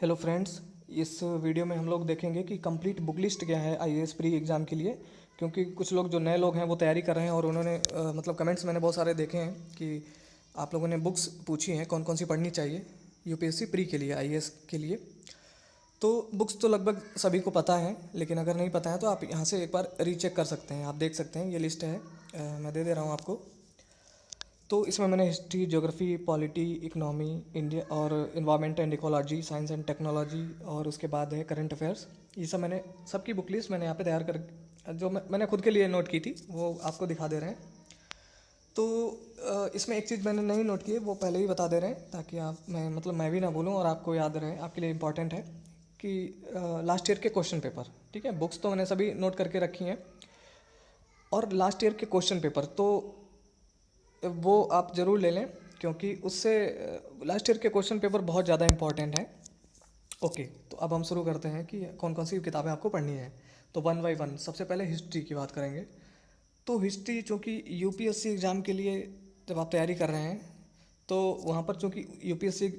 Hello friends, इस video में हम लोग देखेंगे कि कंप्लीट बुक लिस्ट क्या है आईएएस प्री एग्ज़ाम के लिए। क्योंकि कुछ लोग जो नए लोग हैं वो तैयारी कर रहे हैं और उन्होंने मतलब कमेंट्स मैंने बहुत सारे देखे हैं कि आप लोगों ने बुक्स पूछी हैं कौन कौन सी पढ़नी चाहिए यूपीएससी प्री के लिए, आईएएस के लिए। तो बुक्स तो लगभग सभी को पता है, लेकिन अगर नहीं पता है तो आप यहाँ से एक बार रीचेक कर सकते हैं। आप देख सकते हैं, ये लिस्ट है, मैं दे दे रहा हूँ आपको। तो इसमें मैंने history, geography, polity, economy, India और environment and ecology, science and technology और उसके बाद है करंट अफेयर्स। ये सब मैंने सबकी बुक लिस्ट मैंने यहाँ पे तैयार कर जो मैंने खुद के लिए नोट की थी वो आपको दिखा दे रहे हैं। तो इसमें एक चीज़ मैंने नहीं नोट की है, वो पहले ही बता दे रहे हैं ताकि मैं भी ना भूलूँ और आपको याद रहे। आपके लिए इम्पॉर्टेंट है कि लास्ट ईयर के क्वेश्चन पेपर, ठीक है। बुक्स तो मैंने सभी नोट करके रखी हैं और लास्ट ईयर के क्वेश्चन पेपर तो वो आप ज़रूर ले लें, क्योंकि उससे लास्ट ईयर के क्वेश्चन पेपर बहुत ज़्यादा इंपॉर्टेंट हैं। ओके, तो अब हम शुरू करते हैं कि कौन कौन सी किताबें आपको पढ़नी है। तो वन बाई वन सबसे पहले हिस्ट्री की बात करेंगे। तो हिस्ट्री, चूँकि यूपीएससी एग्ज़ाम के लिए जब आप तैयारी कर रहे हैं तो वहाँ पर चूँकि यूपीएससी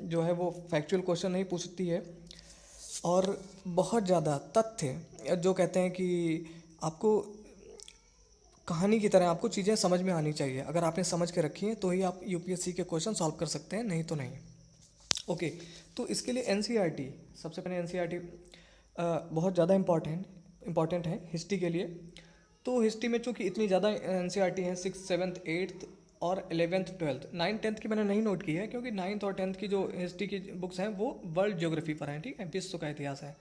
जो है वो फैक्चुअल क्वेश्चन नहीं पूछती है और बहुत ज़्यादा तथ्य जो कहते हैं कि आपको कहानी की तरह आपको चीज़ें समझ में आनी चाहिए। अगर आपने समझ के रखी हैं तो ही आप यूपीएससी के क्वेश्चन सॉल्व कर सकते हैं, नहीं तो नहीं। ओके, तो इसके लिए एनसीईआरटी, सबसे पहले एनसीईआरटी बहुत ज़्यादा इम्पॉर्टेंट है हिस्ट्री के लिए। तो हिस्ट्री में चूँकि इतनी ज़्यादा एनसीईआरटी हैं, 6th 7th 8th और 11th 12th 9th 10th की मैंने नहीं नोट की है, क्योंकि 9th और 10th की जो हिस्ट्री की बुक्स हैं वो वर्ल्ड ज्योग्राफी पर हैं, ठीक है, विश्व का इतिहास है।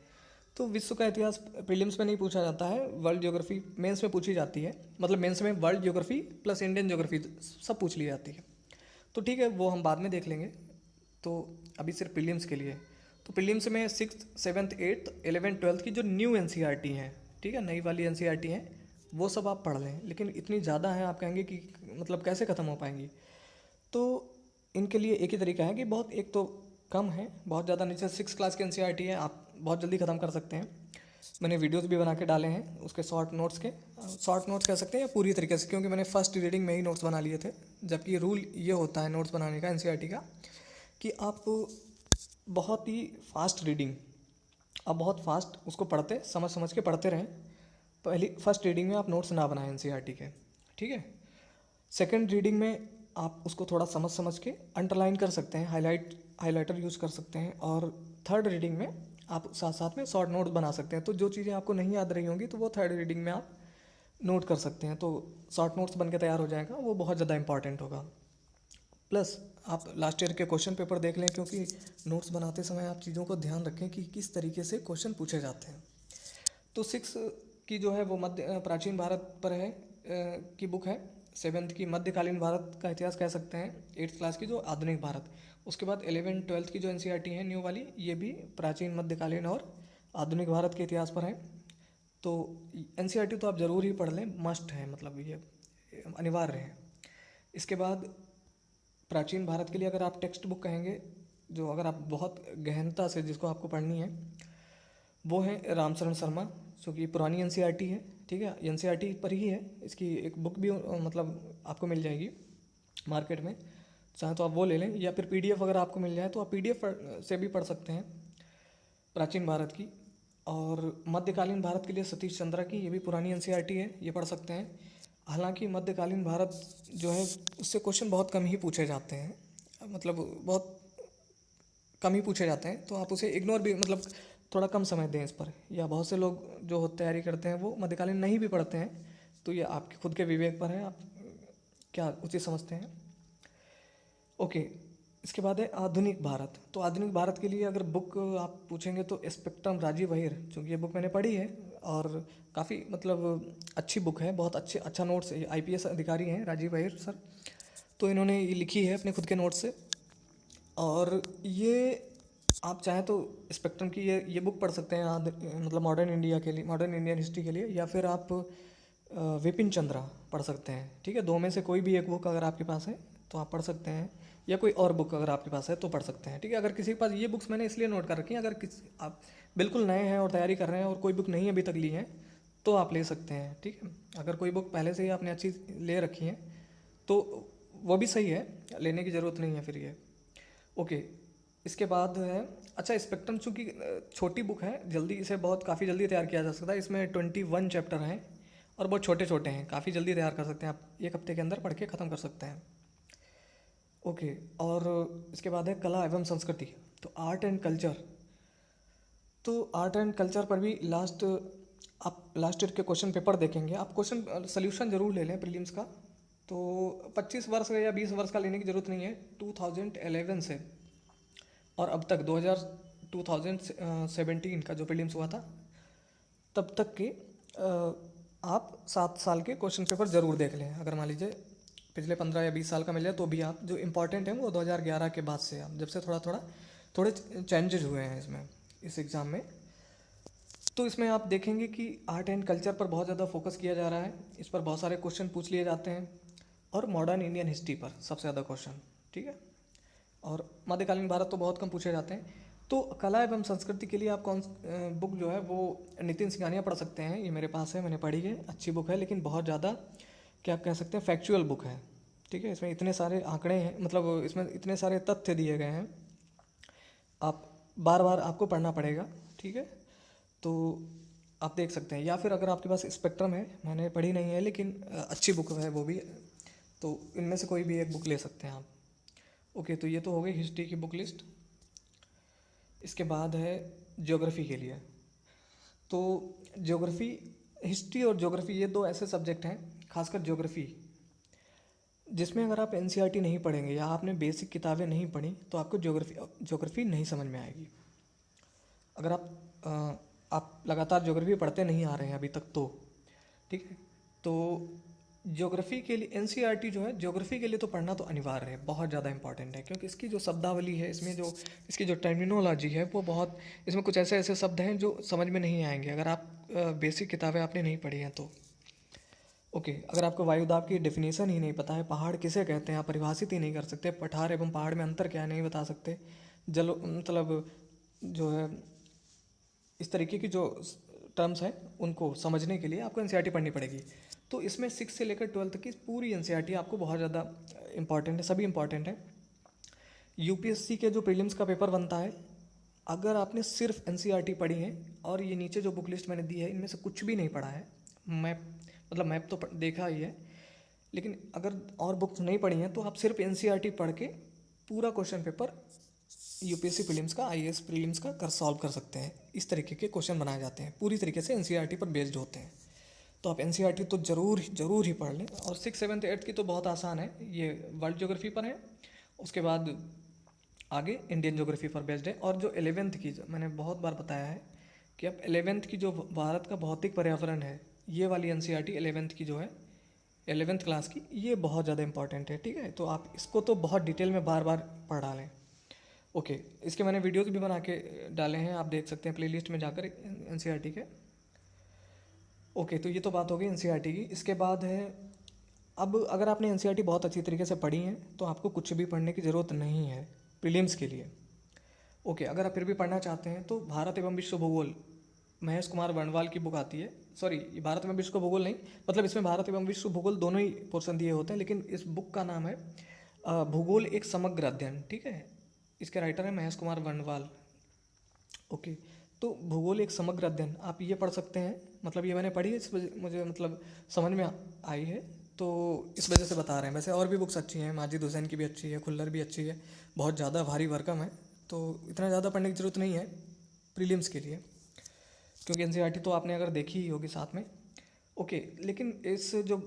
तो विश्व का इतिहास प्रीलिम्स में नहीं पूछा जाता है, वर्ल्ड ज्योग्राफी मेंस में पूछी जाती है। मतलब मेंस में world geography plus Indian geography सब पूछ ली जाती है। तो ठीक है, वो हम बाद में देख लेंगे। तो अभी सिर्फ प्रीलिम्स के लिए। तो प्रीलिम्स में 6th 7th 8th 11th 12th की जो न्यू एनसीईआरटी हैं, ठीक है, नई वाली एनसीईआरटी हैं, वो सब आप पढ़ लें। लेकिन इतनी ज़्यादा हैं, आप कहेंगे कि मतलब कैसे ख़त्म हो पाएंगी। तो इनके लिए एक ही तरीका है कि बहुत, एक तो कम है, बहुत ज़्यादा नीचे 6 क्लास की एनसीईआरटी है, आप बहुत जल्दी ख़त्म कर सकते हैं। मैंने वीडियोस भी बना के डाले हैं उसके शॉर्ट नोट्स कह सकते हैं या पूरी तरीके से, क्योंकि मैंने फर्स्ट रीडिंग में ही नोट्स बना लिए थे। जबकि रूल ये होता है नोट्स बनाने का एनसीईआरटी का कि आप बहुत ही फास्ट रीडिंग, आप बहुत फास्ट उसको पढ़ते, समझ समझ के पढ़ते रहें। पहली फर्स्ट रीडिंग में आप नोट्स ना बनाएं एनसीईआरटी के, ठीक है। सेकंड रीडिंग में आप उसको थोड़ा समझ समझ के अंडरलाइन कर सकते हैं, हाइलाइटर यूज़ कर सकते हैं। और थर्ड रीडिंग में आप साथ साथ में शॉर्ट नोट्स बना सकते हैं। तो जो चीज़ें आपको नहीं याद रही होंगी तो वो थर्ड रीडिंग में आप नोट कर सकते हैं, तो शॉर्ट नोट्स बन के तैयार हो जाएगा, वो बहुत ज़्यादा इंपॉर्टेंट होगा। प्लस आप लास्ट ईयर के क्वेश्चन पेपर देख लें, क्योंकि नोट्स बनाते समय आप चीज़ों को ध्यान रखें कि किस तरीके से क्वेश्चन पूछे जाते हैं। तो 6 की जो है वो मध्य प्राचीन भारत पर है की बुक है। 7th की मध्यकालीन भारत का इतिहास कह सकते हैं। 8th क्लास की जो आधुनिक भारत। उसके बाद 11th 12th की जो एनसीईआरटी है न्यू वाली, ये भी प्राचीन, मध्यकालीन और आधुनिक भारत के इतिहास पर है। तो एनसीईआरटी तो आप ज़रूर ही पढ़ लें, मस्ट है, मतलब ये अनिवार्य है। इसके बाद प्राचीन भारत के लिए अगर आप टेक्स्ट बुक कहेंगे, जो अगर आप बहुत गहनता से जिसको आपको पढ़नी है, वो है रामचरण शर्मा, जो कि पुरानी एनसीईआरटी है, ठीक है, एनसीईआरटी पर ही है। इसकी एक बुक भी मतलब आपको मिल जाएगी मार्केट में, चाहे तो आप वो ले लें, या फिर पीडीएफ अगर आपको मिल जाए तो आप पीडीएफ से भी पढ़ सकते हैं प्राचीन भारत की। और मध्यकालीन भारत के लिए सतीश चंद्रा की, ये भी पुरानी एनसीईआरटी है, ये पढ़ सकते हैं। हालांकि मध्यकालीन भारत जो है उससे क्वेश्चन बहुत कम ही पूछे जाते हैं, मतलब बहुत कम ही पूछे जाते हैं, तो आप उसे इग्नोर भी, मतलब थोड़ा कम समय दें इस पर। या बहुत से लोग जो तैयारी करते हैं वो मध्यकालीन नहीं भी पढ़ते हैं, तो ये आपके खुद के विवेक पर है, आप क्या उचित समझते हैं। ओके, इसके बाद है आधुनिक भारत। तो आधुनिक भारत के लिए अगर बुक आप पूछेंगे तो स्पेक्ट्रम, राजीव अहिर, क्योंकि ये बुक मैंने पढ़ी है और काफ़ी मतलब अच्छी बुक है, बहुत अच्छा नोट्स, आईपीएस अधिकारी हैं राजीव अहिर सर, तो इन्होंने ये लिखी है अपने खुद के नोट्स से। और ये आप चाहें तो स्पेक्ट्रम की ये बुक पढ़ सकते हैं, मतलब मॉडर्न इंडिया के लिए, मॉडर्न इंडियन हिस्ट्री के लिए। या फिर आप विपिन चंद्रा पढ़ सकते हैं, ठीक है। दो में से कोई भी एक बुक अगर आपके पास है तो आप पढ़ सकते हैं, या कोई और बुक अगर आपके पास है तो पढ़ सकते हैं, ठीक है। अगर किसी के पास, ये बुक्स मैंने इसलिए नोट कर रखी हैं, अगर आप बिल्कुल नए हैं और तैयारी कर रहे हैं और कोई बुक नहीं अभी तक ली है तो आप ले सकते हैं, ठीक है। अगर कोई बुक पहले से ही आपने अच्छी ले रखी है तो वो भी सही है, लेने की ज़रूरत नहीं है फिर ये। ओके, इसके बाद है, अच्छा स्पेक्ट्रम चूँकि छोटी बुक है, जल्दी इसे बहुत काफ़ी जल्दी तैयार किया जा सकता है। इसमें 21 चैप्टर हैं और बहुत छोटे छोटे हैं, काफ़ी जल्दी तैयार कर सकते हैं आप, एक हफ्ते के अंदर पढ़ के ख़त्म कर सकते हैं। ओके, और इसके बाद है कला एवं संस्कृति, तो आर्ट एंड कल्चर। तो आर्ट एंड कल्चर पर भी आप लास्ट ईयर के क्वेश्चन पेपर देखेंगे, आप क्वेश्चन सोल्यूशन ज़रूर ले लें प्रीलिम्स का। तो 25 वर्ष का या 20 वर्ष का लेने की ज़रूरत नहीं है, 2011 से और अब तक 2017 का जो प्रीलिम्स हुआ था तब तक के आप 7 साल के क्वेश्चन पेपर ज़रूर देख लें। अगर मान लीजिए पिछले 15 या 20 साल का मिल जाए तो भी आप, जो इम्पोर्टेंट है वो 2011 के बाद से, आप जब से थोड़े चेंजेज हुए हैं इसमें, इस एग्ज़ाम में। तो इसमें आप देखेंगे कि आर्ट एंड कल्चर पर बहुत ज़्यादा फोकस किया जा रहा है, इस पर बहुत सारे क्वेश्चन पूछ लिए जाते हैं, और मॉडर्न इंडियन हिस्ट्री पर सबसे ज़्यादा क्वेश्चन, ठीक है। और मध्यकालीन भारत तो बहुत कम पूछे जाते हैं। तो कला एवं संस्कृति के लिए आप बुक जो है वो नितिन सिंघानिया पढ़ सकते हैं, ये मेरे पास है, मैंने पढ़ी है, अच्छी बुक है, लेकिन बहुत ज़्यादा क्या कह सकते हैं, फैक्चुअल बुक है, ठीक है। इसमें इतने सारे आंकड़े हैं, मतलब इसमें इतने सारे तथ्य दिए गए हैं, आप बार बार आपको पढ़ना पड़ेगा, ठीक है। तो आप देख सकते हैं, या फिर अगर आपके पास स्पेक्ट्रम है, मैंने पढ़ी नहीं है लेकिन अच्छी बुक है वो भी, तो इनमें से कोई भी एक बुक ले सकते हैं आप। ओके, तो ये तो हो गई हिस्ट्री की बुक लिस्ट। इसके बाद है ज्योग्राफी के लिए। तो ज्योग्राफी, हिस्ट्री और ज्योग्राफी ये दो ऐसे सब्जेक्ट हैं, खासकर ज्योग्राफी, जिसमें अगर आप एनसीईआरटी नहीं पढ़ेंगे या आपने बेसिक किताबें नहीं पढ़ी तो आपको ज्योग्राफी नहीं समझ में आएगी। अगर आप लगातार ज्योग्राफी पढ़ते नहीं आ रहे हैं अभी तक तो, ठीक है। तो ज्योग्राफी के लिए एनसीईआरटी जो है, ज्योग्राफी के लिए तो पढ़ना तो अनिवार्य है, बहुत ज़्यादा इंपॉर्टेंट है, क्योंकि इसकी जो शब्दावली है, इसकी जो टर्मिनोलॉजी है वो बहुत, इसमें कुछ ऐसे ऐसे शब्द हैं जो समझ में नहीं आएंगे अगर आप बेसिक किताबें आपने नहीं पढ़ी हैं तो। ओके, अगर आपको वायुदाब की डेफिनेशन ही नहीं पता है, पहाड़ किसे कहते हैं आप परिभाषित ही नहीं कर सकते, पठार एवं पहाड़ में अंतर क्या है नहीं बता सकते, मतलब जो है इस तरीके की जो टर्म्स हैं उनको समझने के लिए आपको एनसीईआरटी पढ़नी पड़ेगी। तो इसमें 6 से लेकर 12 तक की पूरी एनसीईआरटी आपको बहुत ज़्यादा इंपॉर्टेंट है, सभी इंपॉर्टेंट है। यूपीएससी के जो प्रीलिम्स का पेपर बनता है, अगर आपने सिर्फ एनसीईआरटी पढ़ी है और ये नीचे जो बुक लिस्ट मैंने दी है इनमें से कुछ भी नहीं पढ़ा है, मैप तो देखा ही है, लेकिन अगर और बुक्स नहीं पढ़ी हैं तो आप सिर्फ एनसीईआरटी पढ़ के पूरा क्वेश्चन पेपर यूपीएससी प्रीलिम्स का, आईएएस प्रीलिम्स का सॉल्व कर सकते हैं। इस तरीके के क्वेश्चन बनाए जाते हैं, पूरी तरीके से एनसीईआरटी पर बेस्ड होते हैं। तो आप एनसीईआरटी तो ज़रूर ही पढ़ लें। और 6, 7, 8 की तो बहुत आसान है, ये वर्ल्ड ज्योग्राफी पर है, उसके बाद आगे इंडियन ज्योग्राफी पर बेस्ड है। और जो 11th की, मैंने बहुत बार बताया है कि अब 11th की जो भारत का भौतिक पर्यावरण है, ये वाली एनसीईआरटी 11th की जो है, 11th क्लास की, ये बहुत ज़्यादा इंपॉर्टेंट है, ठीक है। तो आप इसको तो बहुत डिटेल में बार बार पढ़ डालें। ओके, इसके मैंने वीडियोस भी बना के डाले हैं, आप देख सकते हैं प्लेलिस्ट में जाकर एनसीईआरटी के। ओके, तो ये तो बात हो गई एनसीईआरटी की। इसके बाद है, अब अगर आपने एनसीईआरटी बहुत अच्छी तरीके से पढ़ी है तो आपको कुछ भी पढ़ने की ज़रूरत नहीं है प्रीलिम्स के लिए। ओके, अगर आप फिर भी पढ़ना चाहते हैं तो भारत एवं विश्व भूगोल, महेश कुमार वर्णवाल की बुक आती है, सॉरी भारत एवं विश्व भूगोल नहीं, मतलब इसमें भारत एवं विश्व भूगोल दोनों ही पोर्शन दिए होते हैं, लेकिन इस बुक का नाम है भूगोल एक समग्र अध्ययन, ठीक है। इसके राइटर है महेश कुमार वर्णवाल। ओके, तो भूगोल एक समग्र अध्ययन आप ये पढ़ सकते हैं, मतलब ये मैंने पढ़ी है, इस वजह मुझे मतलब समझ में आई है, तो इस वजह से बता रहे हैं। वैसे और भी बुक्स अच्छी हैं, माजिद हुसैन की भी अच्छी है, खुल्लर भी अच्छी है, बहुत ज़्यादा भारी भरकम है, तो इतना ज़्यादा पढ़ने की ज़रूरत नहीं है प्रीलिम्स के लिए, क्योंकि एनसीईआरटी तो आपने अगर देखी ही होगी साथ में। ओके, लेकिन इस जो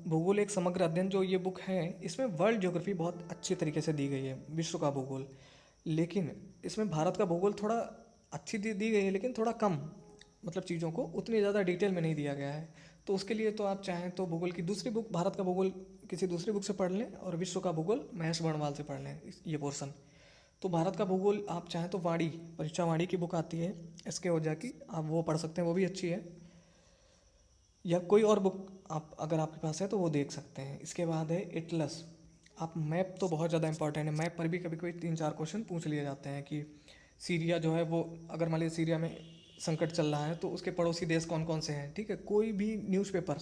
भूगोल एक समग्र अध्ययन जो ये बुक है, इसमें वर्ल्ड ज्योग्राफी बहुत अच्छी तरीके से दी गई है, विश्व का भूगोल, लेकिन इसमें भारत का भूगोल थोड़ा अच्छी दी गई है, लेकिन थोड़ा कम, मतलब चीज़ों को उतनी ज़्यादा डिटेल में नहीं दिया गया है। तो उसके लिए तो आप चाहें तो भूगोल की दूसरी बुक, भारत का भूगोल किसी दूसरी बुक से पढ़ लें, और विश्व का भूगोल महेश वर्णवाल से पढ़ लें ये पोर्सन। तो भारत का भूगोल आप चाहें तो परीक्षा वाणी की बुक आती है एसके ओझा की, आप वो पढ़ सकते हैं, वो भी अच्छी है, या कोई और बुक आप अगर आपके पास है तो वो देख सकते हैं। इसके बाद है एटलस। आप मैप तो बहुत ज़्यादा इंपॉर्टेंट है, मैप पर भी कभी कभी 3-4 क्वेश्चन पूछ लिए जाते हैं कि सीरिया जो है वो, अगर मान लीजिए सीरिया में संकट चल रहा है तो उसके पड़ोसी देश कौन कौन से हैं, ठीक है। कोई भी न्यूज़पेपर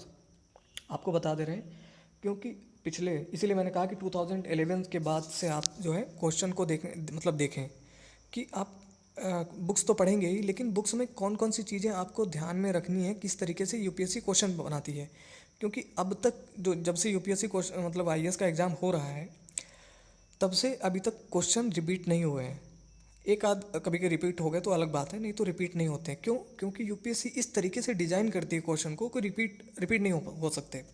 आपको बता दे रहे हैं, क्योंकि पिछले, इसीलिए मैंने कहा कि 2011 के बाद से आप जो है क्वेश्चन को देखें कि आप बुक्स तो पढ़ेंगे ही, लेकिन बुक्स में कौन कौन सी चीज़ें आपको ध्यान में रखनी है, किस तरीके से यूपीएससी क्वेश्चन बनाती है। क्योंकि अब तक जो जब से यूपीएससी क्वेश्चन आईएएस का एग्ज़ाम हो रहा है, तब से अभी तक क्वेश्चन रिपीट नहीं हुए हैं। एक आध कभी के रिपीट हो गए तो अलग बात है, नहीं तो रिपीट नहीं होते। क्यों? क्योंकि यूपीएससी इस तरीके से डिज़ाइन करती है क्वेश्चन को कि रिपीट नहीं हो सकते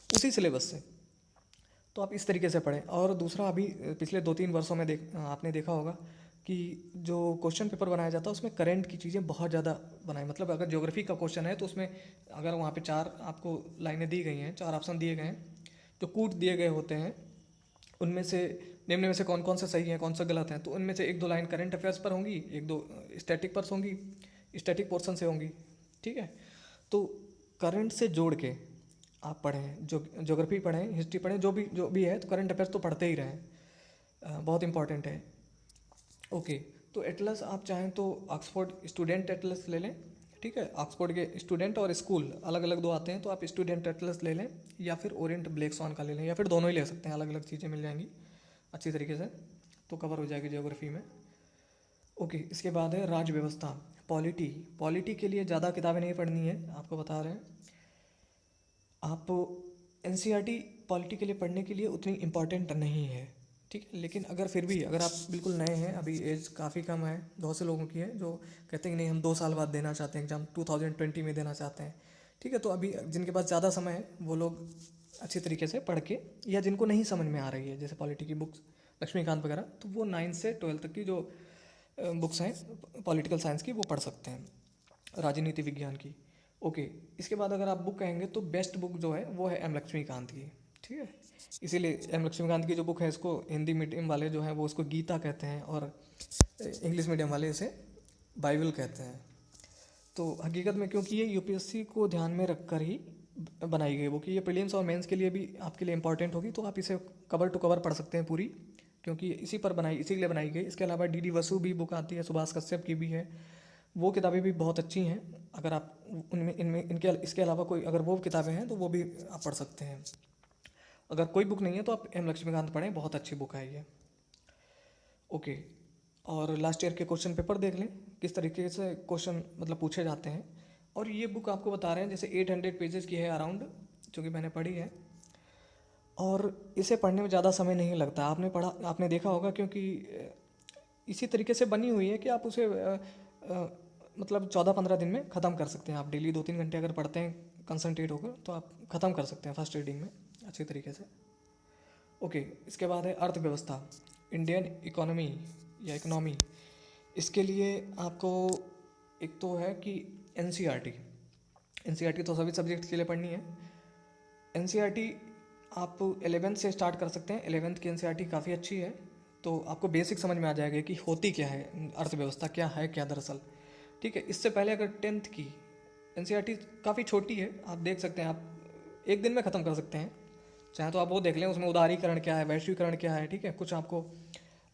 उसी सिलेबस से। तो आप इस तरीके से पढ़ें। और दूसरा, अभी पिछले 2-3 वर्षों में आपने देखा होगा कि जो क्वेश्चन पेपर बनाया जाता है उसमें करंट की चीज़ें बहुत ज़्यादा बनाए। मतलब अगर ज्योग्राफी का क्वेश्चन है तो उसमें अगर वहाँ पे 4 आपको लाइनें दी गई हैं, 4 ऑप्शन दिए गए हैं जो कूट दिए गए होते हैं, उनमें से निम्न में से कौन कौन सा सही है, कौन सा गलत है, तो उनमें से 1-2 लाइन करंट अफेयर्स पर होंगी, 1-2 स्टैटिक पर होंगी, स्टैटिक पोर्शन से होंगी। ठीक है, तो करंट से जोड़ के आप पढ़ें, जो ज्योग्राफी पढ़ें, हिस्ट्री पढ़ें, जो भी है, तो करंट अफेयर्स तो पढ़ते ही रहें, बहुत इंपॉर्टेंट है। ओके, तो एटलस आप चाहें तो ऑक्सफोर्ड स्टूडेंट एटलस ले लें। ठीक है, ऑक्सफोर्ड के स्टूडेंट और स्कूल अलग अलग दो आते हैं, तो आप स्टूडेंट एटलस ले लें या फिर ओरिएंट ब्लैक स्वान का ले लें, या फिर दोनों ही ले सकते हैं, अलग अलग चीज़ें मिल जाएंगी अच्छी तरीके से, तो कवर हो जाएगी ज्योग्राफी में। ओके, इसके बाद है राज्य व्यवस्था, पॉलिटी के लिए ज़्यादा किताबें नहीं पढ़नी है, आपको बता रहे हैं। आप एनसीईआरटी पॉलिटी के लिए पढ़ने के लिए उतनी इम्पॉर्टेंट नहीं है। ठीक है, लेकिन अगर फिर भी अगर आप बिल्कुल नए हैं, अभी एज काफ़ी कम है, बहुत से लोगों की है जो कहते हैं कि नहीं हम 2 साल बाद देना चाहते हैं एग्ज़ाम, 2020 में देना चाहते हैं। ठीक है, तो अभी जिनके पास ज़्यादा समय है वो लोग अच्छी तरीके से पढ़ के, या जिनको नहीं समझ में आ रही है जैसे पॉलिटी की बुक्स, लक्ष्मीकांत वगैरह, तो वो 9 से 12 तक की जो बुक्स हैं पॉलिटिकल साइंस की, वो पढ़ सकते हैं, राजनीति विज्ञान की। ओके, इसके बाद अगर आप बुक कहेंगे तो बेस्ट बुक जो है वो है एम लक्ष्मीकांत की। ठीक है, इसीलिए एम लक्ष्मीकांत की जो बुक है, इसको हिंदी मीडियम वाले जो हैं वो उसको गीता कहते हैं, और इंग्लिश मीडियम वाले इसे बाइबल कहते हैं। तो हकीकत में क्योंकि ये यूपीएससी को ध्यान में रखकर ही बनाई गई बुक, ये प्रीलिम्स और मेंस के लिए भी आपके लिए इंपॉर्टेंट होगी, तो आप इसे कवर टू कवर पढ़ सकते हैं पूरी, क्योंकि इसी के लिए बनाई गई। इसके अलावा डीडी वसु भी बुक आती है, सुभाष कश्यप की भी है, वो किताबें भी बहुत अच्छी हैं। अगर आप उनमें इनमें इनके इसके अलावा कोई अगर वो किताबें हैं तो वो भी आप पढ़ सकते हैं। अगर कोई बुक नहीं है तो आप एम लक्ष्मीकांत पढ़ें, बहुत अच्छी बुक है ये। ओके, और लास्ट ईयर के क्वेश्चन पेपर देख लें किस तरीके से क्वेश्चन पूछे जाते हैं। और ये बुक आपको बता रहे हैं जैसे 800 पेजेस की है अराउंड, जो कि मैंने पढ़ी है, और इसे पढ़ने में ज़्यादा समय नहीं लगता। आपने देखा होगा, क्योंकि इसी तरीके से बनी हुई है कि आप उसे 14-15 दिन में ख़त्म कर सकते हैं। आप डेली 2-3 घंटे अगर पढ़ते हैं कंसंट्रेट होकर, तो आप ख़त्म कर सकते हैं फर्स्ट रीडिंग में अच्छी तरीके से। ओके, इसके बाद है अर्थव्यवस्था, इंडियन इकोनॉमी या इकोनॉमी। इसके लिए आपको एक तो है कि एनसीईआरटी तो सभी सब्जेक्ट के लिए पढ़नी है। एनसीईआरटी आप 11th से स्टार्ट कर सकते हैं, 11th की एनसीईआरटी काफ़ी अच्छी है, तो आपको बेसिक समझ में आ जाएगा कि होती क्या है, अर्थव्यवस्था क्या है क्या दरअसल। ठीक है, इससे पहले अगर 10th की एनसीईआरटी काफ़ी छोटी है, आप देख सकते हैं, आप एक दिन में ख़त्म कर सकते हैं, चाहे तो आप वो देख लें, उसमें उदारीकरण क्या है, वैश्वीकरण क्या है। ठीक है, कुछ आपको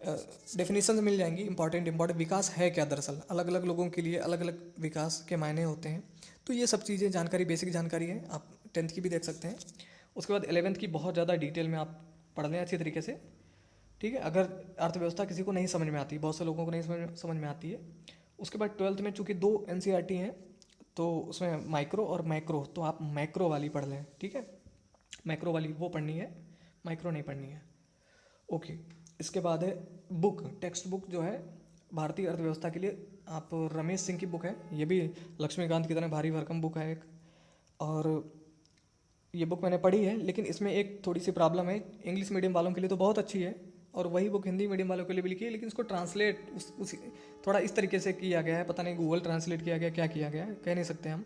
डेफिनेशन मिल जाएंगी, इंपॉर्टेंट विकास है क्या दरअसल, अलग अलग लोगों के लिए अलग अलग विकास के मायने होते हैं। तो ये सब चीज़ें जानकारी, बेसिक जानकारी है, आप 10th की भी देख सकते हैं। उसके बाद 11th की बहुत ज़्यादा डिटेल में आप पढ़ लें अच्छी तरीके से। ठीक है, अगर अर्थव्यवस्था किसी को नहीं समझ में आती, बहुत से लोगों को नहीं समझ में आती है। उसके बाद 12th में चूँकि 2 एनसीईआरटी हैं, तो उसमें माइक्रो और मैक्रो, तो आप मैक्रो वाली पढ़ लें। ठीक है, मैक्रो वाली वो पढ़नी है, माइक्रो नहीं पढ़नी है। ओके, इसके बाद है बुक, टेक्स्ट बुक जो है भारतीय अर्थव्यवस्था के लिए, आप रमेश सिंह की बुक है, ये भी लक्ष्मीकांत की तरह भारी भरकम बुक है एक। और ये बुक मैंने पढ़ी है, लेकिन इसमें एक थोड़ी सी प्रॉब्लम है, इंग्लिश मीडियम वालों के लिए तो बहुत अच्छी है, और वही बुक हिंदी मीडियम वालों के लिए भी लिखी है, लेकिन इसको ट्रांसलेट उस थोड़ा इस तरीके से किया गया है, पता नहीं गूगल ट्रांसलेट किया गया, क्या किया गया है, कह नहीं सकते हम,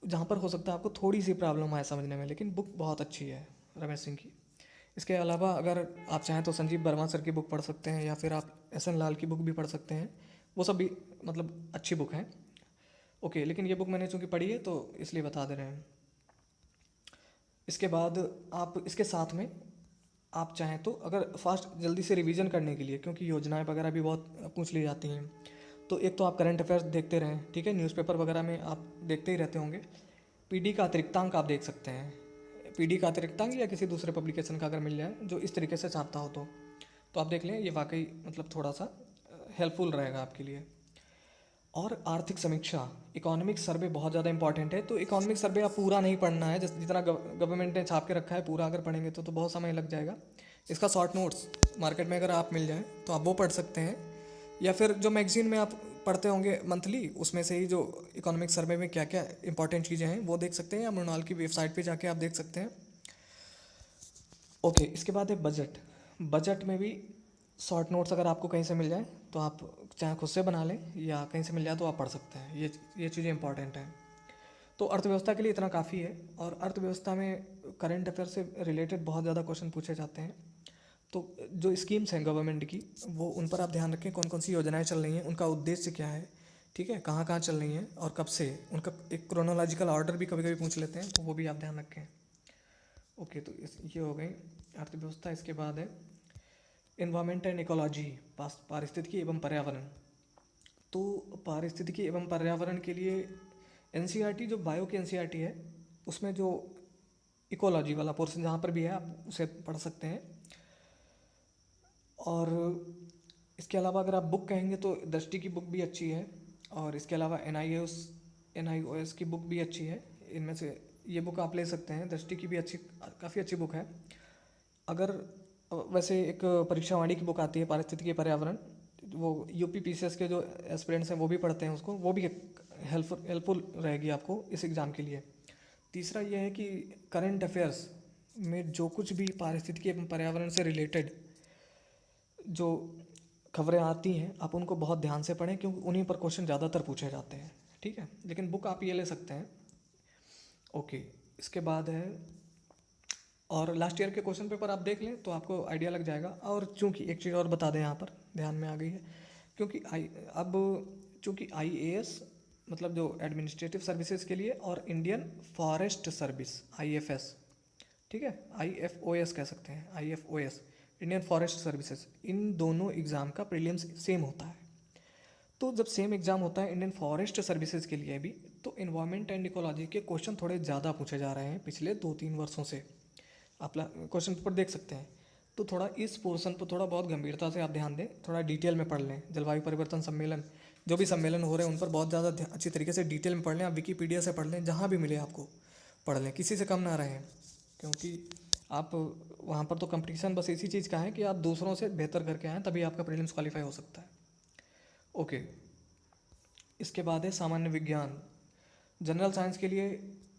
जहाँ पर हो सकता है आपको थोड़ी सी प्रॉब्लम आए समझने में, लेकिन बुक बहुत अच्छी है रमेश सिंह की। इसके अलावा अगर आप चाहें तो संजीव वर्मा सर की बुक पढ़ सकते हैं, या फिर आप एस.एन. लाल की बुक भी पढ़ सकते हैं, वो सब भी अच्छी बुक हैं। ओके, लेकिन ये बुक मैंने चूँकि पढ़ी है तो इसलिए बता दे रहे हैं। इसके बाद आप इसके साथ में आप चाहें तो अगर फास्ट जल्दी से रिवीजन करने के लिए, क्योंकि योजनाएं वगैरह भी बहुत पूछ ली जाती हैं, तो एक तो आप करंट अफेयर्स देखते रहें। ठीक है, न्यूज़पेपर वगैरह में आप देखते ही रहते होंगे, पीडी का अतिरिक्तांक आप देख सकते हैं, पीडी का अतिरिक्तांक या किसी दूसरे पब्लिकेशन का अगर मिल जाए जो इस तरीके से छापता हो तो आप देख लें, ये वाकई मतलब थोड़ा सा हेल्पफुल रहेगा आपके लिए। और आर्थिक समीक्षा, इकोनॉमिक सर्वे बहुत ज़्यादा इंपॉर्टेंट है। तो इकोनॉमिक सर्वे आप पूरा नहीं पढ़ना है, जितना गवर्नमेंट ने छाप के रखा है पूरा अगर पढ़ेंगे तो बहुत समय लग जाएगा। इसका शॉर्ट नोट्स मार्केट में अगर आप मिल जाए तो आप वो पढ़ सकते हैं, या फिर जो मैगजीन में आप पढ़ते होंगे मंथली, उसमें से ही जो इकोनॉमिक सर्वे में क्या क्या इंपॉर्टेंट चीज़ें हैं वो देख सकते हैं, या मृणाल की वेबसाइट पे जाके आप देख सकते हैं। ओके, इसके बाद है बजट। बजट में भी शॉर्ट नोट्स अगर आपको कहीं से मिल जाए तो आप चाहे खुद से बना लें या कहीं से मिल जाए तो आप पढ़ सकते हैं। ये चीज़ें इंपॉर्टेंट हैं। तो अर्थव्यवस्था के लिए इतना काफ़ी है। और अर्थव्यवस्था में करंट अफेयर से रिलेटेड बहुत ज़्यादा क्वेश्चन पूछे जाते हैं। तो जो स्कीम्स हैं गवर्नमेंट की, वो उन पर आप ध्यान रखें, कौन कौन सी योजनाएं चल रही हैं, उनका उद्देश्य क्या है, ठीक है, कहाँ कहाँ चल रही हैं और कब से, उनका एक क्रोनोलॉजिकल ऑर्डर भी कभी कभी पूछ लेते हैं, तो वो भी आप ध्यान रखें। ओके, तो ये हो गई अर्थव्यवस्था। इसके बाद है इन्वायरमेंट एंड इकोलॉजी, पारिस्थितिकी एवं पर्यावरण। तो पारिस्थितिकी एवं पर्यावरण के लिए एनसीईआरटी, जो बायो की एनसीईआरटी है, उसमें जो इकोलॉजी वाला पोर्शन जहाँ पर भी है आप उसे पढ़ सकते हैं। और इसके अलावा अगर आप बुक कहेंगे तो दृष्टि की बुक भी अच्छी है, और इसके अलावा NIOS की बुक भी अच्छी है। इनमें से ये बुक आप ले सकते हैं, दृष्टि की भी अच्छी, काफ़ी अच्छी बुक है। अगर वैसे एक परीक्षा वाणी की बुक आती है पारिस्थितिकी पर्यावरण, वो UPPCS के जो एस्पिरेंट्स हैं वो भी पढ़ते हैं उसको, वो भी हेल्पफुल रहेगी आपको इस एग्ज़ाम के लिए। तीसरा ये है कि करंट अफेयर्स में जो कुछ भी पारिस्थितिकी एवं पर्यावरण से रिलेटेड जो खबरें आती हैं आप उनको बहुत ध्यान से पढ़ें, क्योंकि उन्हीं पर क्वेश्चन ज़्यादातर पूछे जाते हैं, ठीक है। लेकिन बुक आप ये ले सकते हैं। ओके, इसके बाद है, और लास्ट ईयर के क्वेश्चन पेपर आप देख लें तो आपको आइडिया लग जाएगा। और चूंकि एक चीज़ और बता दें, यहाँ पर ध्यान में आ गई है, क्योंकि चूंकि IAS मतलब जो एडमिनिस्ट्रेटिव सर्विसेज के लिए, और इंडियन फॉरेस्ट सर्विस IFS, ठीक है, IFOS कह सकते हैं, IFOS इंडियन फॉरेस्ट सर्विसेज, इन दोनों एग्ज़ाम का प्रीलिम्स सेम होता है। तो जब सेम एग्ज़ाम होता है इंडियन फॉरेस्ट सर्विसेज के लिए भी, तो इन्वायरमेंट एंड इकोलॉजी के क्वेश्चन थोड़े ज़्यादा पूछे जा रहे हैं पिछले 2-3 वर्षों से। आप क्वेश्चन पेपर देख सकते हैं। तो थोड़ा इस पोर्शन पर थोड़ा बहुत गंभीरता से आप ध्यान दें, थोड़ा डिटेल में पढ़ लें। जलवायु परिवर्तन सम्मेलन, जो भी सम्मेलन हो रहे हैं उन पर बहुत ज़्यादा अच्छी तरीके से डिटेल में पढ़ लें। आप विकीपीडिया से पढ़ लें, जहाँ भी मिले आपको पढ़ लें, किसी से कम ना रहें, क्योंकि आप वहाँ पर तो कंपटीशन बस इसी चीज़ का है कि आप दूसरों से बेहतर करके आएँ, तभी आपका प्रीलिम्स क्वालिफाई हो सकता है। ओके, इसके बाद है सामान्य विज्ञान। जनरल साइंस के लिए,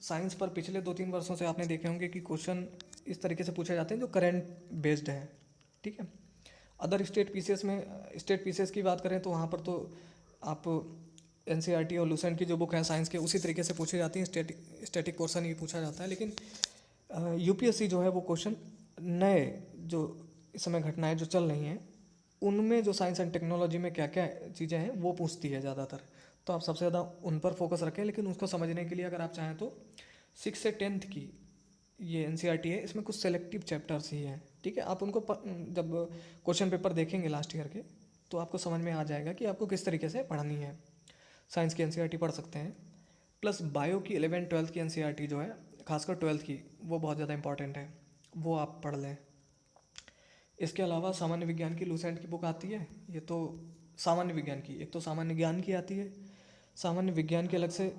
साइंस पर पिछले 2-3 वर्षों से आपने देखे होंगे कि क्वेश्चन इस तरीके से पूछे जाते हैं जो करंट बेस्ड हैं, ठीक है। अदर स्टेट पीसीएस की बात करें तो वहाँ पर तो आप NCERT और लूसेंट की जो बुक है साइंस के, उसी तरीके से पूछी जाती हैं, स्टैटिक पोर्शन ही पूछा जाता है। लेकिन UPSC जो है वो क्वेश्चन नए जो इस समय घटनाएं जो चल रही हैं उनमें जो साइंस एंड टेक्नोलॉजी में क्या क्या चीज़ें हैं वो पूछती है ज़्यादातर। तो आप सबसे ज़्यादा उन पर फोकस रखें। लेकिन उसको समझने के लिए अगर आप चाहें तो 6 से 10th की ये NCERT है, इसमें कुछ सेलेक्टिव चैप्टर्स ही हैं, ठीक है। आप उनको जब क्वेश्चन पेपर देखेंगे लास्ट ईयर के तो आपको समझ में आ जाएगा कि आपको किस तरीके से पढ़नी है। साइंस की NCERT पढ़ सकते हैं, प्लस बायो की 11th-12th की NCERT जो है, खासकर 12th की, वो बहुत ज़्यादा इंपॉर्टेंट है, वो आप पढ़ लें। इसके अलावा सामान्य विज्ञान की लूसेंट की बुक आती है, ये तो सामान्य विज्ञान की, एक तो सामान्य ज्ञान की आती है, सामान्य विज्ञान की अलग से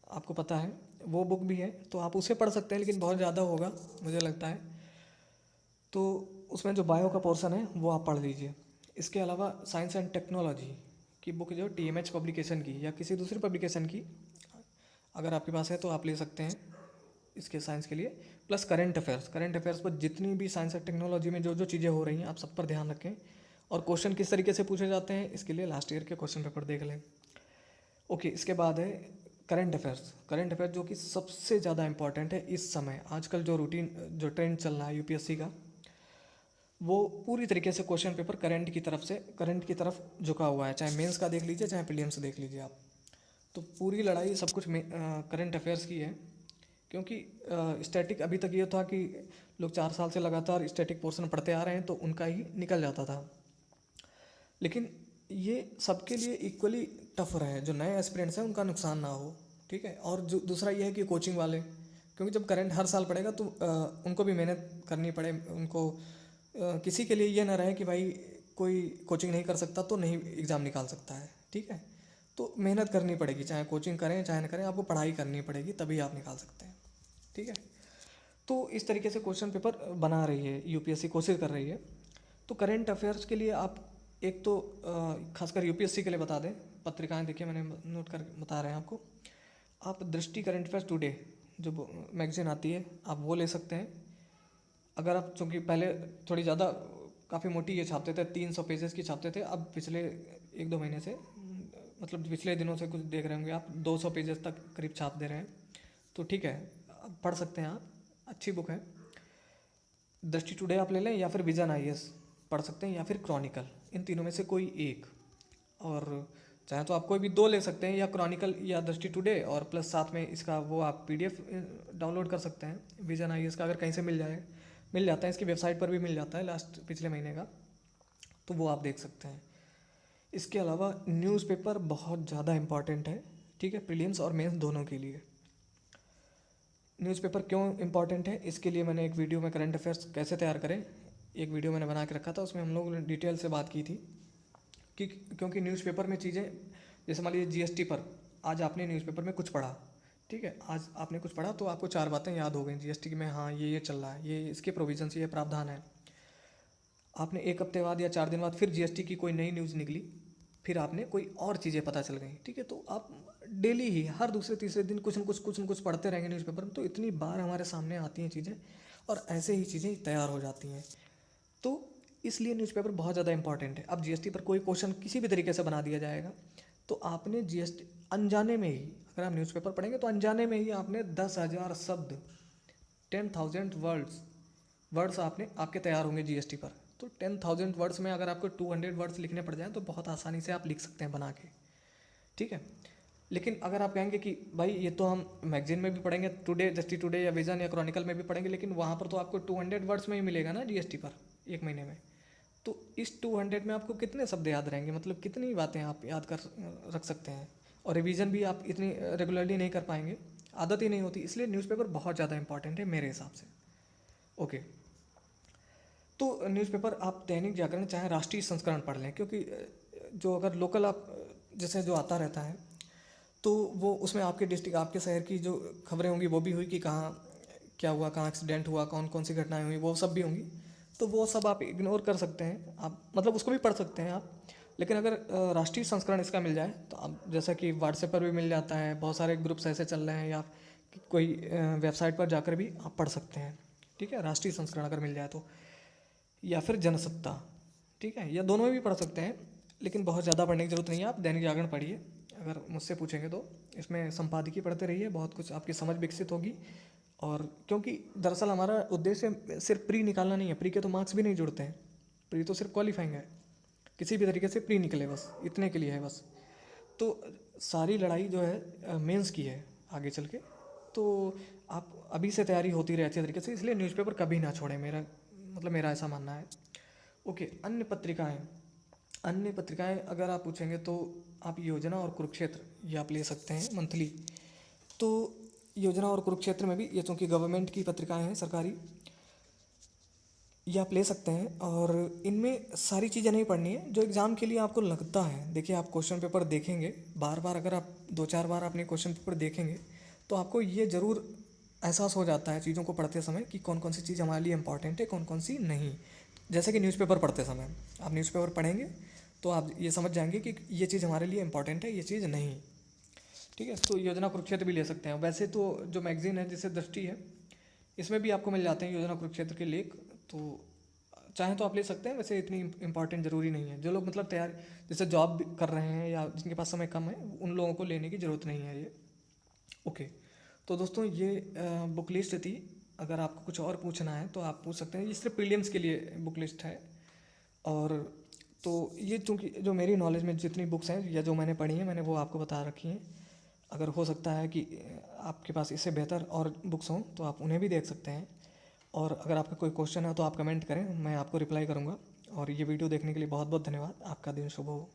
आपको पता है, वो बुक भी है, तो आप उसे पढ़ सकते हैं, लेकिन बहुत ज़्यादा होगा मुझे लगता है। तो उसमें जो बायो का पोर्शन है वो आप पढ़ लीजिए। इसके अलावा साइंस एंड टेक्नोलॉजी की बुक जो TMH पब्लिकेशन की या किसी दूसरी पब्लिकेशन की अगर आपके पास है तो आप ले सकते हैं इसके साइंस के लिए। प्लस करंट अफेयर्स पर जितनी भी साइंस एंड टेक्नोलॉजी में जो जो चीज़ें हो रही हैं आप सब पर ध्यान रखें, और क्वेश्चन किस तरीके से पूछे जाते हैं इसके लिए लास्ट ईयर के क्वेश्चन पेपर देख लें। ओके, इसके बाद है करंट अफेयर्स जो कि सबसे ज़्यादा इंपॉर्टेंट है इस समय। आजकल जो ट्रेंड चल रहा है UPSC का, वो पूरी तरीके से क्वेश्चन पेपर करंट की तरफ झुका हुआ है। चाहे मेंस का देख लीजिए, चाहे प्रीलिम्स देख लीजिए आप, तो पूरी लड़ाई सब कुछ करंट अफेयर्स की है। क्योंकि स्टैटिक अभी तक ये था कि लोग 4 साल से लगातार स्टैटिक पोर्शन पढ़ते आ रहे हैं तो उनका ही निकल जाता था, लेकिन ये सबके लिए इक्वली टफ रहा है। जो नए एस्पिरेंट्स हैं उनका नुकसान ना हो, ठीक है। और जो दूसरा ये है कि कोचिंग वाले, क्योंकि जब करंट हर साल पड़ेगा तो उनको भी मेहनत करनी पड़े, उनको किसी के लिए ये ना रहे कि भाई कोई कोचिंग नहीं कर सकता तो नहीं एग्ज़ाम निकाल सकता है, ठीक है। तो मेहनत करनी पड़ेगी, चाहे कोचिंग करें चाहे ना करें, आपको पढ़ाई करनी पड़ेगी तभी आप निकाल सकते हैं, ठीक है। तो इस तरीके से क्वेश्चन पेपर बना रही है यूपीएससी, कोशिश कर रही है। तो करंट अफेयर्स के लिए आप एक तो खासकर यूपीएससी के लिए बता दें, पत्रिकाएं देखिए मैंने नोट कर बता रहे हैं आपको। आप दृष्टि करंट अफेयर्स टुडे जो मैगजीन आती है आप वो ले सकते हैं। अगर आप, चूँकि पहले थोड़ी ज़्यादा काफ़ी मोटी ये छापते थे, 300 पेजेस की छापते थे, अब पिछले 1-2 महीने से, मतलब पिछले दिनों से कुछ देख रहे होंगे आप, 200 पेजेस तक करीब छाप दे रहे हैं। तो ठीक है, अब पढ़ सकते हैं आप, अच्छी बुक है। दृष्टि टुडे आप ले लें, या फिर विजन आईएएस पढ़ सकते हैं, या फिर क्रॉनिकल, इन तीनों में से कोई एक। और चाहे तो आप कोई भी 2 ले सकते हैं, या क्रॉनिकल या दृष्टि टुडे, और प्लस साथ में इसका वो आप पीडीएफ डाउनलोड कर सकते हैं विजन आईएएस का, अगर कहीं से मिल जाता है, इसकी वेबसाइट पर भी मिल जाता है पिछले महीने का, तो वो आप देख सकते हैं। इसके अलावा न्यूज़पेपर बहुत ज़्यादा इम्पॉर्टेंट है, ठीक है, प्रीलिम्स और मेंस दोनों के लिए। न्यूज़पेपर क्यों इम्पॉर्टेंट है, इसके लिए मैंने एक वीडियो में करंट अफेयर्स कैसे तैयार करें, एक वीडियो मैंने बना के रखा था, उसमें हम लोग ने डिटेल से बात की थी कि क्योंकि न्यूज़पेपर में चीज़ें, जैसे मान लीजिए जीएसटी पर आज आपने न्यूज़पेपर में कुछ पढ़ा, ठीक है, आज आपने कुछ पढ़ा तो आपको 4 बातें याद हो गई जीएसटी में, हाँ ये चल रहा है, ये इसके प्रोविजंस, ये प्रावधान है। आपने 1 हफ्ते बाद या 4 दिन बाद फिर जीएसटी की कोई नई न्यूज़ निकली, फिर आपने कोई और चीज़ें पता चल गई, ठीक है। तो आप डेली ही हर दूसरे तीसरे दिन कुछ न कुछ पढ़ते रहेंगे न्यूज़पेपर में, तो इतनी बार हमारे सामने आती हैं चीज़ें, और ऐसे ही चीज़ें तैयार हो जाती हैं। तो इसलिए न्यूज़पेपर बहुत ज़्यादा इंपॉर्टेंट है। अब जीएसटी पर कोई क्वेश्चन किसी भी तरीके से बना दिया जाएगा, तो आपने जीएसटी अनजाने में ही, अगर आप न्यूज़पेपर पढ़ेंगे तो अनजाने में ही आपने 10,000 शब्द, 10,000 वर्ड्स आपके तैयार होंगे जीएसटी पर। तो 10,000 वर्ड्स में अगर आपको 200 वर्ड्स लिखने पड़ जाएँ तो बहुत आसानी से आप लिख सकते हैं बना के, ठीक है। लेकिन अगर आप कहेंगे कि भाई ये तो हम मैगजीन में भी पढ़ेंगे, टुडे, दृष्टि टुडे या विजन या क्रॉनिकल में भी पढ़ेंगे, लेकिन वहाँ पर तो आपको 200 वर्ड्स में ही मिलेगा ना जीएसटी पर 1 महीने में। तो इस 200 में आपको कितने शब्द याद रहेंगे, मतलब कितनी बातें आप याद कर रख सकते हैं, और रिवीजन भी आप इतनी रेगुलरली नहीं कर पाएंगे, आदत ही नहीं होती। इसलिए न्यूज़पेपर बहुत ज़्यादा इंपॉर्टेंट है मेरे हिसाब से। ओके, तो न्यूज़पेपर आप दैनिक जागरण चाहे राष्ट्रीय संस्करण पढ़ लें, क्योंकि जो अगर लोकल आप जैसे जो आता रहता है तो वो उसमें आपके डिस्ट्रिक्ट, आपके शहर की जो खबरें होंगी वो भी हुई कि कहाँ क्या हुआ, कहाँ एक्सीडेंट हुआ, कौन कौन सी घटनाएं हुई, वो सब भी होंगी। तो वो सब आप इग्नोर कर सकते हैं, आप मतलब उसको भी पढ़ सकते हैं आप। लेकिन अगर राष्ट्रीय संस्करण इसका मिल जाए तो आप, जैसा कि व्हाट्सएप पर भी मिल जाता है, बहुत सारे ग्रुप्स ऐसे चल रहे हैं, या कोई वेबसाइट पर जाकर भी आप पढ़ सकते हैं, ठीक है, राष्ट्रीय संस्करण अगर मिल जाए तो, या फिर जनसत्ता, ठीक है, या दोनों में भी पढ़ सकते हैं। लेकिन बहुत ज़्यादा पढ़ने की ज़रूरत नहीं है, आप दैनिक जागरण पढ़िए। अगर मुझसे पूछेंगे तो इसमें संपादकीय पढ़ते रहिए, बहुत कुछ आपकी समझ विकसित होगी। और क्योंकि दरअसल हमारा उद्देश्य सिर्फ प्री निकालना नहीं है, प्री के तो मार्क्स भी नहीं जुड़ते हैं, प्री तो सिर्फ क्वालिफाइंग है, किसी भी तरीके से प्री निकले, बस इतने के लिए है बस। तो सारी लड़ाई जो है मेंस की है आगे चल के, तो आप अभी से तैयारी होती रहे अच्छे तरीके से, इसलिए न्यूज़पेपर कभी ना छोड़ें, मेरा ऐसा मानना है। ओके, अन्य पत्रिकाएं अगर आप पूछेंगे तो आप योजना और कुरुक्षेत्र ये आप ले सकते हैं मंथली। तो योजना और कुरुक्षेत्र में भी, ये चूँकि गवर्नमेंट की पत्रिकाएं हैं सरकारी, ये आप ले सकते हैं। और इनमें सारी चीज़ें नहीं पढ़नी है जो एग्ज़ाम के लिए आपको लगता है। देखिए, आप क्वेश्चन पेपर देखेंगे बार बार, अगर आप 2-4 बार अपने क्वेश्चन पेपर देखेंगे तो आपको ये ज़रूर एहसास हो जाता है चीज़ों को पढ़ते समय कि कौन कौन सी चीज़ हमारे लिए इंपॉर्टेंट है, कौन कौन सी नहीं। जैसे कि न्यूज़पेपर पढ़ते समय आप न्यूज़पेपर पढ़ेंगे तो आप ये समझ जाएंगे कि ये चीज़ हमारे लिए इंपॉर्टेंट है, ये चीज़ नहीं, ठीक है। तो योजना कुरुक्षेत्र भी ले सकते हैं। वैसे तो जो मैगजीन है जैसे दृष्टि है, इसमें भी आपको मिल जाते हैं योजना कुरुक्षेत्र के लेख, तो चाहें तो आप ले सकते हैं। वैसे इतनी इंपॉर्टेंट ज़रूरी नहीं है, जो लोग मतलब तैयार जैसे जॉब कर रहे हैं या जिनके पास समय कम है, उन लोगों को लेने की ज़रूरत नहीं है ये। ओके, तो दोस्तों ये बुक लिस्ट थी। अगर आपको कुछ और पूछना है तो आप पूछ सकते हैं, ये सिर्फ प्रीलिम्स के लिए बुक लिस्ट है। और तो ये चूँकि जो मेरी नॉलेज में जितनी बुक्स हैं या जो मैंने पढ़ी हैं, मैंने वो आपको बता रखी हैं। अगर हो सकता है कि आपके पास इससे बेहतर और बुक्स हों तो आप उन्हें भी देख सकते हैं। और अगर आपका कोई क्वेश्चन है तो आप कमेंट करें, मैं आपको रिप्लाई करूँगा। और ये वीडियो देखने के लिए बहुत बहुत धन्यवाद। आपका दिन शुभ हो।